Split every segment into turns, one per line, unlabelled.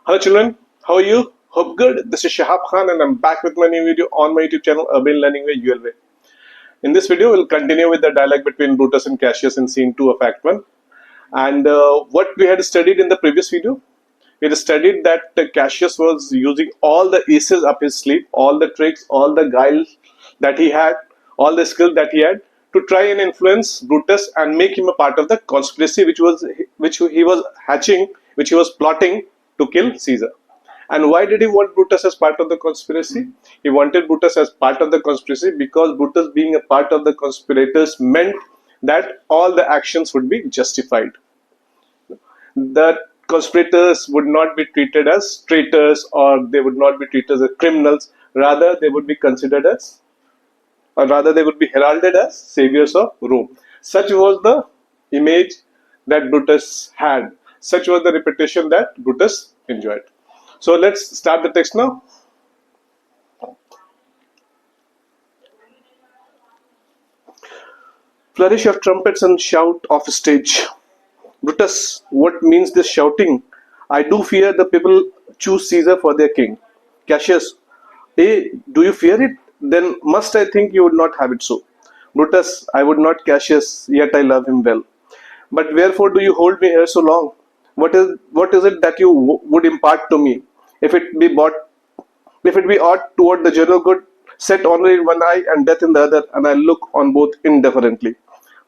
Hello children, how are you? Hope good. This is Shahab Khan and I'm back with my new video on my YouTube channel Urban Learning Way UL Way. In this video, we'll continue with the dialogue between Brutus and Cassius in scene 2 of Act 1. And what we had studied in the previous video, we had studied that Cassius was using all the aces up his sleeve, all the tricks, all the guile that he had, all the skill that he had to try and influence Brutus and make him a part of the conspiracy which he was hatching, which he was plotting to kill Caesar. And why did he want Brutus as part of the conspiracy? He wanted Brutus as part of the conspiracy because Brutus being a part of the conspirators meant that all the actions would be justified. The conspirators would not be treated as traitors or they would not be treated as criminals. Rather, they would be considered as, or rather, they would be heralded as saviors of Rome. Such was the image that Brutus had. Such was the reputation that Brutus enjoyed. So let's start the text now. Flourish of trumpets and shout of stage. Brutus, what means this shouting? I do fear the people choose Caesar for their king. Cassius, do you fear it? Then must I think you would not have it so. Brutus, I would not, Cassius, yet I love him well. But wherefore do you hold me here so long? What is it that you would impart to me? If it be aught toward the general good, set honor in one eye and death in the other, and I look on both indifferently.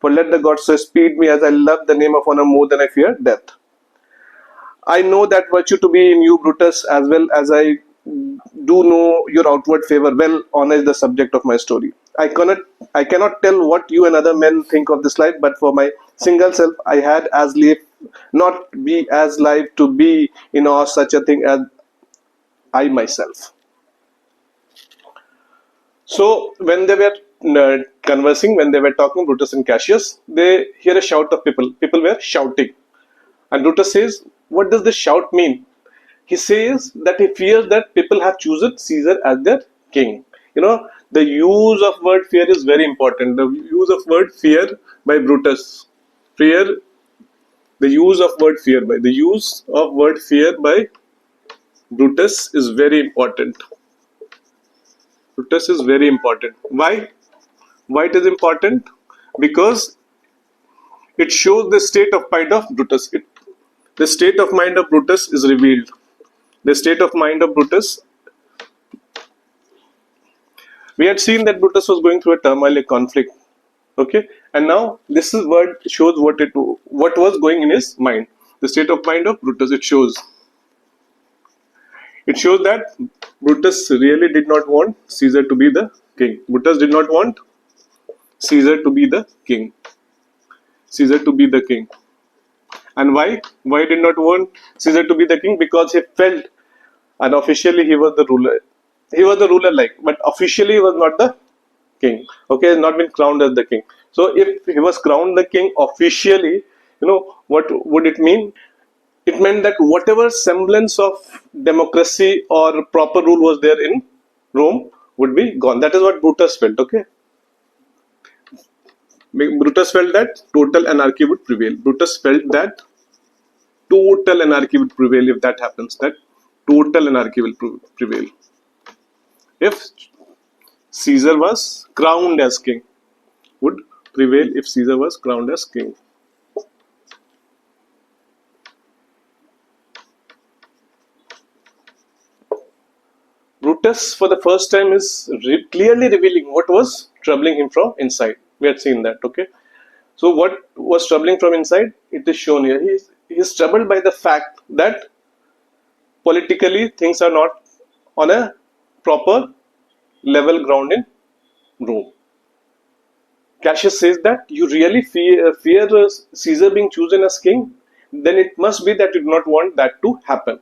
For let the gods so speed me as I love the name of honor more than I fear death. I know that virtue to be in you, Brutus, as well as I do know your outward favor well. Honor is the subject of my story. I cannot tell what you and other men think of this life, but for my single self, I had as lief not be as life to be in awe such a thing as I myself. So when they were conversing, when they were talking, Brutus and Cassius, they hear a shout of people. People were shouting. And Brutus says, what does this shout mean? He says that he fears that people have chosen Caesar as their king. You know, the use of word fear is very important. The use of word fear by Brutus. The use of word fear by Brutus is very important. Brutus is very important. Why? Why it is important? Because it shows the state of mind of Brutus. The state of mind of Brutus is revealed. The state of mind of Brutus. We had seen that Brutus was going through a turmoil, a conflict. Okay, and now this is word shows what was going in his mind. The state of mind of Brutus. It shows that Brutus really did not want Caesar to be the king. Brutus did not want Caesar to be the king. Caesar to be the king. And why? Why he did not want Caesar to be the king? Because he felt, and officially he was the ruler. He was the ruler, but officially he was not the king. Okay, he has not been crowned as the king. So if he was crowned the king officially, what would it mean? It meant that whatever semblance of democracy or proper rule was there in Rome would be gone. That is what Brutus felt, okay? Brutus felt that total anarchy would prevail. Brutus felt that total anarchy would prevail if that happens. That total anarchy will prevail. If Caesar was crowned as king, would prevail if Caesar was crowned as king. Brutus, for the first time, is clearly revealing what was troubling him from inside. We had seen that, okay? So what was troubling from inside? It is shown here. He is troubled by the fact that politically things are not on a proper level ground in Rome. Cassius says that you really fear Caesar being chosen as king, then it must be that you do not want that to happen.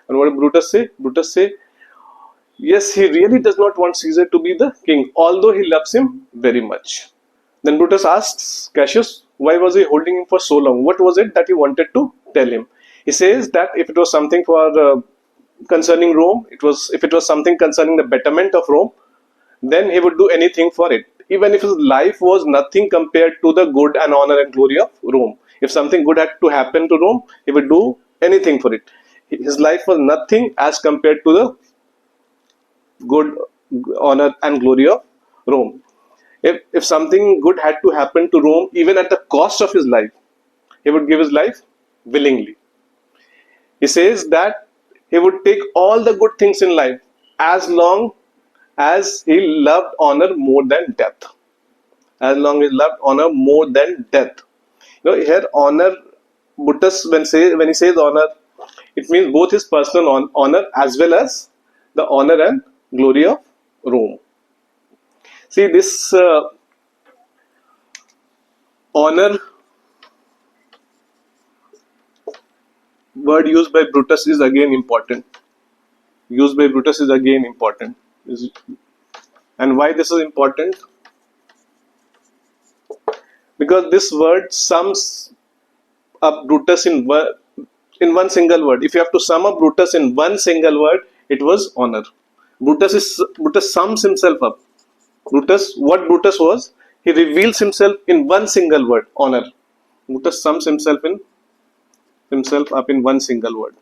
And what did Brutus say? Brutus say, yes, he really does not want Caesar to be the king, although he loves him very much. Then Brutus asks Cassius, why was he holding him for so long? What was it that he wanted to tell him? He says that if it was something for concerning Rome, if it was something concerning the betterment of Rome, then he would do anything for it. Even if his life was nothing compared to the good and honor and glory of Rome. If something good had to happen to Rome, he would do anything for it. His life was nothing as compared to the good honor and glory of Rome. If something good had to happen to Rome, even at the cost of his life, he would give his life willingly. He says that he would take all the good things in life as long as he loved honor more than death. As long as he loved honor more than death. Here honor, Buddhist when he says honor, it means both his personal honor as well as the honor and glory of Rome. See, this honor word used by Brutus is again important. Used by Brutus is again important. And why this is important? Because this word sums up Brutus in one single word. If you have to sum up Brutus in one single word, it was honor. Brutus sums himself up. What Brutus was, he reveals himself in one single word, honor. Brutus sums himself up in one single word.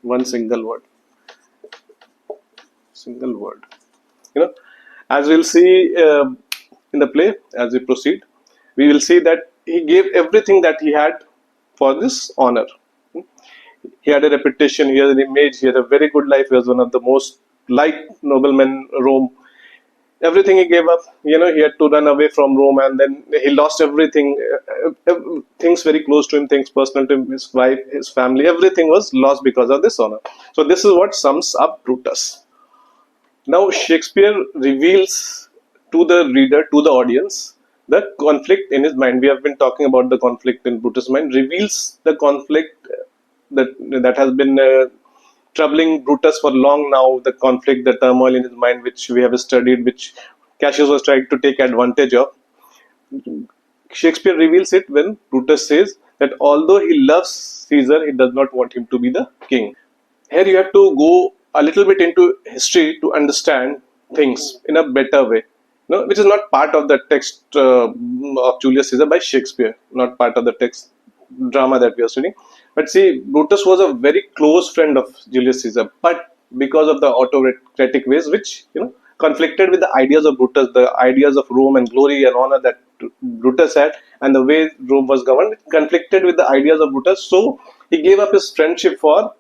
One single word. Single word. As we'll see in the play, as we proceed, we will see that he gave everything that he had for this honor. He had a reputation, he had an image, he had a very good life. He was one of the most liked noblemen in Rome. Everything he gave up, he had to run away from Rome, and then he lost everything, things very close to him, things personal to him, his wife, his family, everything was lost because of this honor. So this is what sums up Brutus. Now Shakespeare reveals to the reader, to the audience, the conflict in his mind. We have been talking about the conflict in Brutus' mind, reveals the conflict that has been troubling Brutus for long now, the conflict, the turmoil in his mind, which we have studied, which Cassius was trying to take advantage of. Shakespeare reveals it when Brutus says that although he loves Caesar, he does not want him to be the king. Here you have to go a little bit into history to understand things in a better way, which is not part of the text of Julius Caesar by Shakespeare, not part of the text drama that we are studying. But see, Brutus was a very close friend of Julius Caesar, but because of the autocratic ways which conflicted with the ideas of Brutus, the ideas of Rome and glory and honor that Brutus had, and the way Rome was governed, conflicted with the ideas of Brutus. So he gave up his friendship for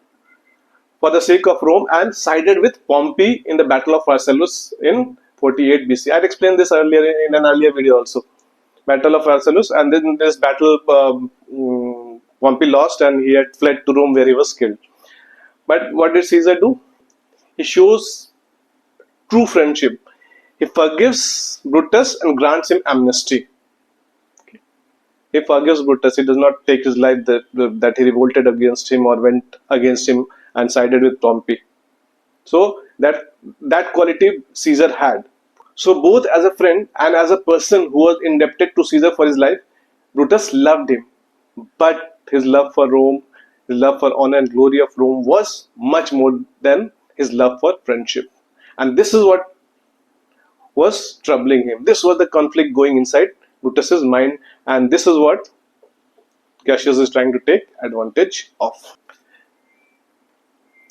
the sake of Rome and sided with Pompey in the Battle of Pharsalus in 48 BC. I had explained this earlier in an earlier video also. Battle of Pharsalus, and then this battle Pompey lost and he had fled to Rome where he was killed. But what did Caesar do? He shows true friendship. He forgives Brutus and grants him amnesty. He forgives Brutus. He does not take his life that he revolted against him or went against him and sided with Pompey. So that quality Caesar had. So both as a friend and as a person who was indebted to Caesar for his life, Brutus loved him. But his love for Rome, his love for honor and glory of Rome was much more than his love for friendship. And this is what was troubling him. This was the conflict going inside Brutus's mind, and this is what Cassius is trying to take advantage of.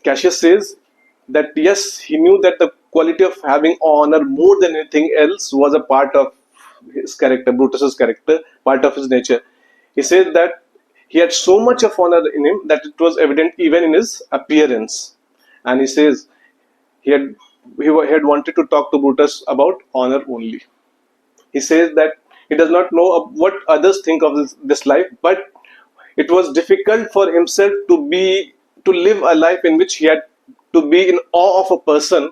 Cassius says that yes, he knew that the quality of having honor more than anything else was a part of his character, Brutus's character, part of his nature. He says that he had so much of honor in him that it was evident even in his appearance. And he says he had wanted to talk to Brutus about honor only. He says that he does not know what others think of this life, but it was difficult for himself to live a life in which he had to be in awe of a person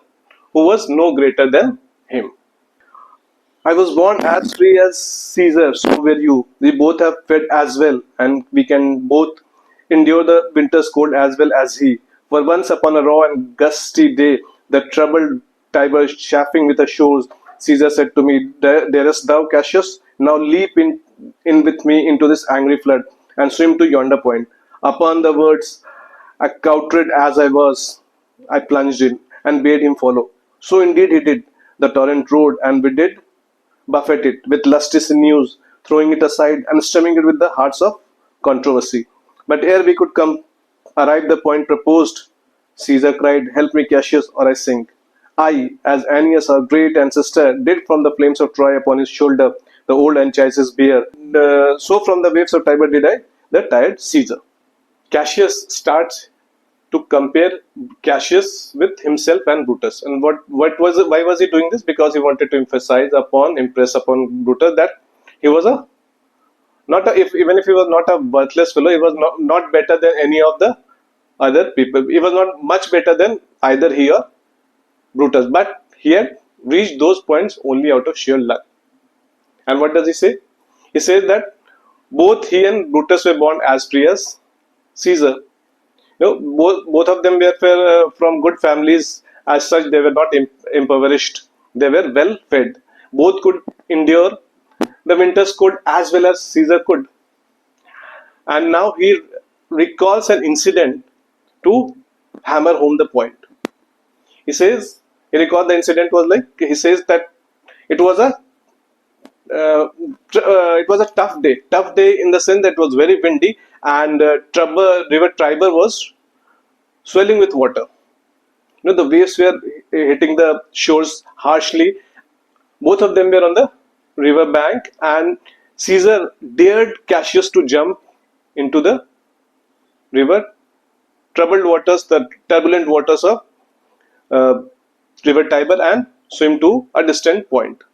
who was no greater than him. I was born as free as Caesar, so were you. We both have fed as well, and we can both endure the winter's cold as well as he. For once upon a raw and gusty day, the troubled Tiber chafing with the shores, Caesar said to me, Darest thou, Cassius? Now leap in with me into this angry flood, and swim to yonder point. Upon the words, accoutred as I was, I plunged in, and bade him follow. So indeed he did. The torrent roared, and we did buffet it with lusty sinews, throwing it aside and stemming it with the hearts of controversy. But ere we could come arrive the point proposed, Caesar cried, "Help me, Cassius, or I sink. I, as Aeneas, our great ancestor, did from the flames of Troy upon his shoulder the old Anchises bear. So from the waves of Tiber did I, the tired Caesar." Cassius starts to compare Cassius with himself and Brutus. And what was it? Why was he doing this? Because he wanted to impress upon Brutus that he was a not a, if even if he was not a worthless fellow, he was not better than any of the other people. He was not much better than either he or Brutus, but he had reached those points only out of sheer luck. And what does he say? He says that both he and Brutus were born as free as Caesar. Both of them were from good families. As such, they were not impoverished. They were well fed. Both could endure the winters could as well as Caesar could. And now he recalls an incident to hammer home the point. He recalled the incident was like, he says that it was a tough day in the sense that it was very windy, and river Tiber was swelling with water. The waves were hitting the shores harshly. Both of them were on the river bank, and Caesar dared Cassius to jump into the river, troubled waters, the turbulent waters of river Tiber, and swim to a distant point.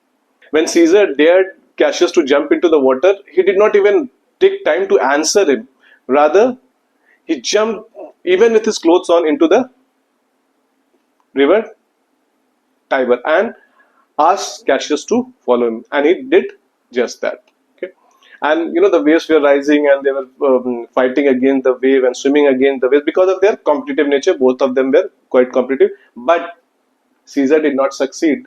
When Caesar dared Cassius to jump into the water, he did not even take time to answer him. Rather, he jumped, even with his clothes on, into the river Tiber and asked Cassius to follow him. And he did just that. Okay? And the waves were rising, and they were fighting against the wave and swimming against the wave. Because of their competitive nature, both of them were quite competitive. But Caesar did not succeed.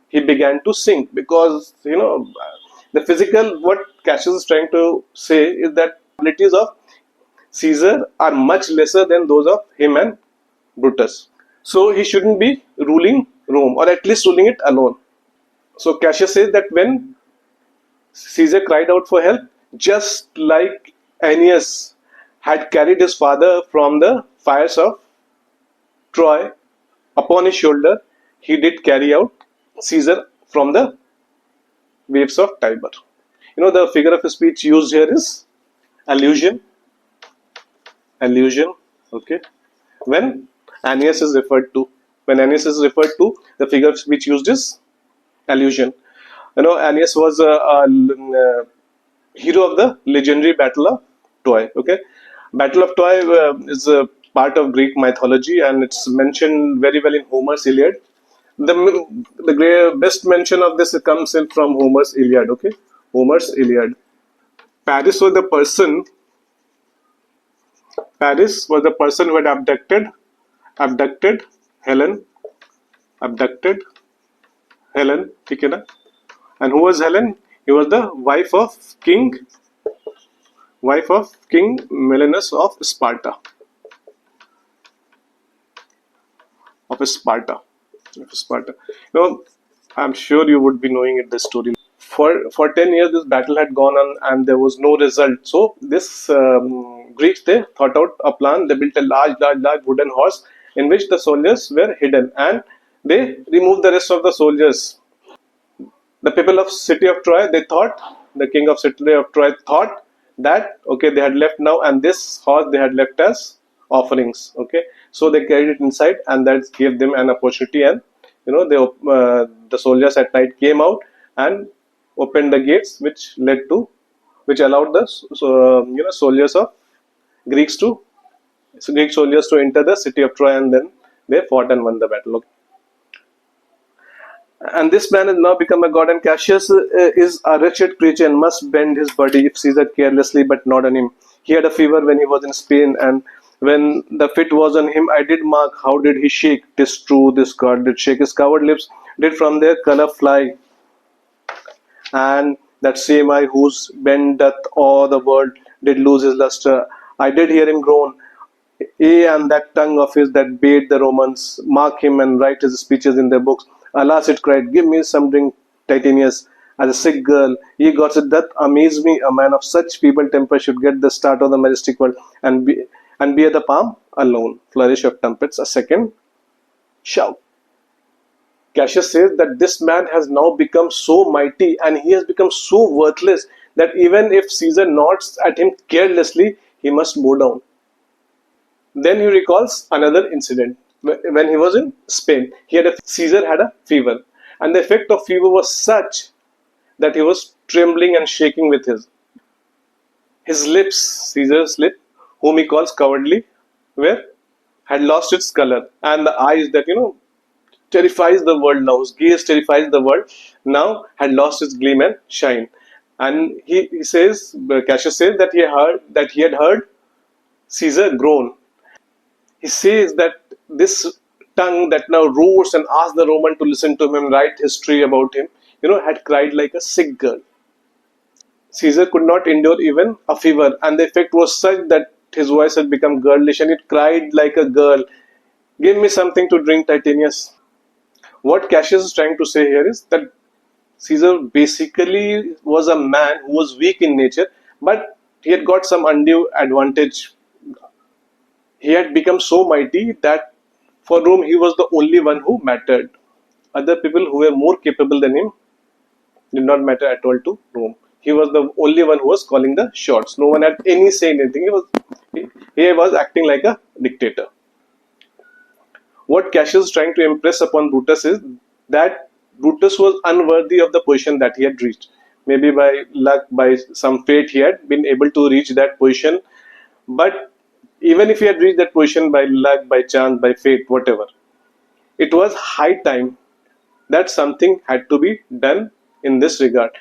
He began to sink because the physical, what Cassius is trying to say is that abilities of Caesar are much lesser than those of him and Brutus. So he shouldn't be ruling Rome, or at least ruling it alone. So Cassius says that when Caesar cried out for help, just like Aeneas had carried his father from the fires of Troy upon his shoulder, he did carry out Caesar from the waves of Tiber. The figure of speech used here is allusion. Okay. When Aeneas is referred to, the figure of speech used is allusion. Aeneas was a hero of the legendary Battle of Troy. Okay, Battle of Troy is a part of Greek mythology, and it's mentioned very well in Homer's Iliad. The best mention of this comes in from Homer's Iliad. Okay, Homer's Iliad. Paris was the person who had abducted Helen. ठीक है ना? And who was Helen? He was the wife of King Melanus of Sparta. I'm sure you would be knowing it, this story. For 10 years, this battle had gone on, and there was no result. So this Greeks, they thought out a plan. They built a large wooden horse in which the soldiers were hidden, and they removed the rest of the soldiers. The people of city of Troy, the king of city of Troy thought that they had left now, and this horse they had left as offerings. Okay, so they carried it inside, and that gave them an opportunity. And the soldiers at night came out and opened the gates, which allowed the soldiers of Greek soldiers to enter the city of Troy, and then they fought and won the battle. Okay. And this man has now become a god, and Cassius is a wretched creature and must bend his body if Caesar carelessly, but not on him. He had a fever when he was in Spain, and when the fit was on him, I did mark how did he shake. 'Tis true, this god did shake. His covered lips did from their color fly, and that same eye whose bend doth awe the world did lose his luster. I did hear him groan. And that tongue of his that bade the Romans mark him and write his speeches in their books. Alas, it cried, give me some drink, Titanius. as a sick girl. Ye gods, it doth amaze me, a man of such feeble temper should get the start of the majestic world and be at the palm alone. Flourish of trumpets, a second shout. Cassius says that this man has now become so mighty and he has become so worthless that even if Caesar nods at him carelessly, he must bow down. Then he recalls another incident when he was in Spain. Caesar had a fever, and the effect of fever was such that he was trembling and shaking with his lips. Caesar's lip, whom he calls cowardly, were had lost its color, and the eyes that terrifies the world now, whose gaze terrifies the world, now had lost its gleam and shine. And he says, Cassius says that he had heard Caesar groan. He says that this tongue that now roars and asks the Roman to listen to him and write history about him, had cried like a sick girl. Caesar could not endure even a fever, and the effect was such that his voice had become girlish and it cried like a girl, "Give me something to drink, Titanius." What Cassius is trying to say here is that Caesar basically was a man who was weak in nature, but he had got some undue advantage. He had become so mighty that for Rome he was the only one who mattered. Other people who were more capable than him did not matter at all to Rome. He was the only one who was calling the shots. No one had any say in anything. He was acting like a dictator. What Cassius is trying to impress upon Brutus is that Brutus was unworthy of the position that he had reached. Maybe by luck, by some fate, he had been able to reach that position. But even if he had reached that position by luck, by chance, by fate, whatever, it was high time that something had to be done in this regard.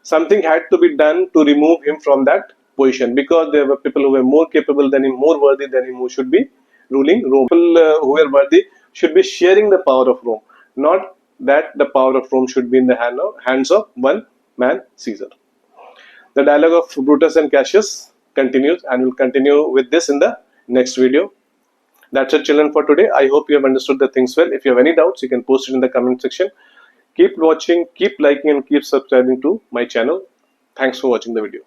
Something had to be done to remove him from that position, because there were people who were more capable than him, more worthy than him, who should be ruling Rome. People who were worthy should be sharing the power of Rome, not that the power of Rome should be in the hands of one man, Caesar. The dialogue of Brutus and Cassius continues, and we'll continue with this in the next video. That's it, children, for today. I hope you have understood the things well. If you have any doubts, you can post it in the comment section. Keep watching, keep liking, and keep subscribing to my channel. Thanks for watching the video.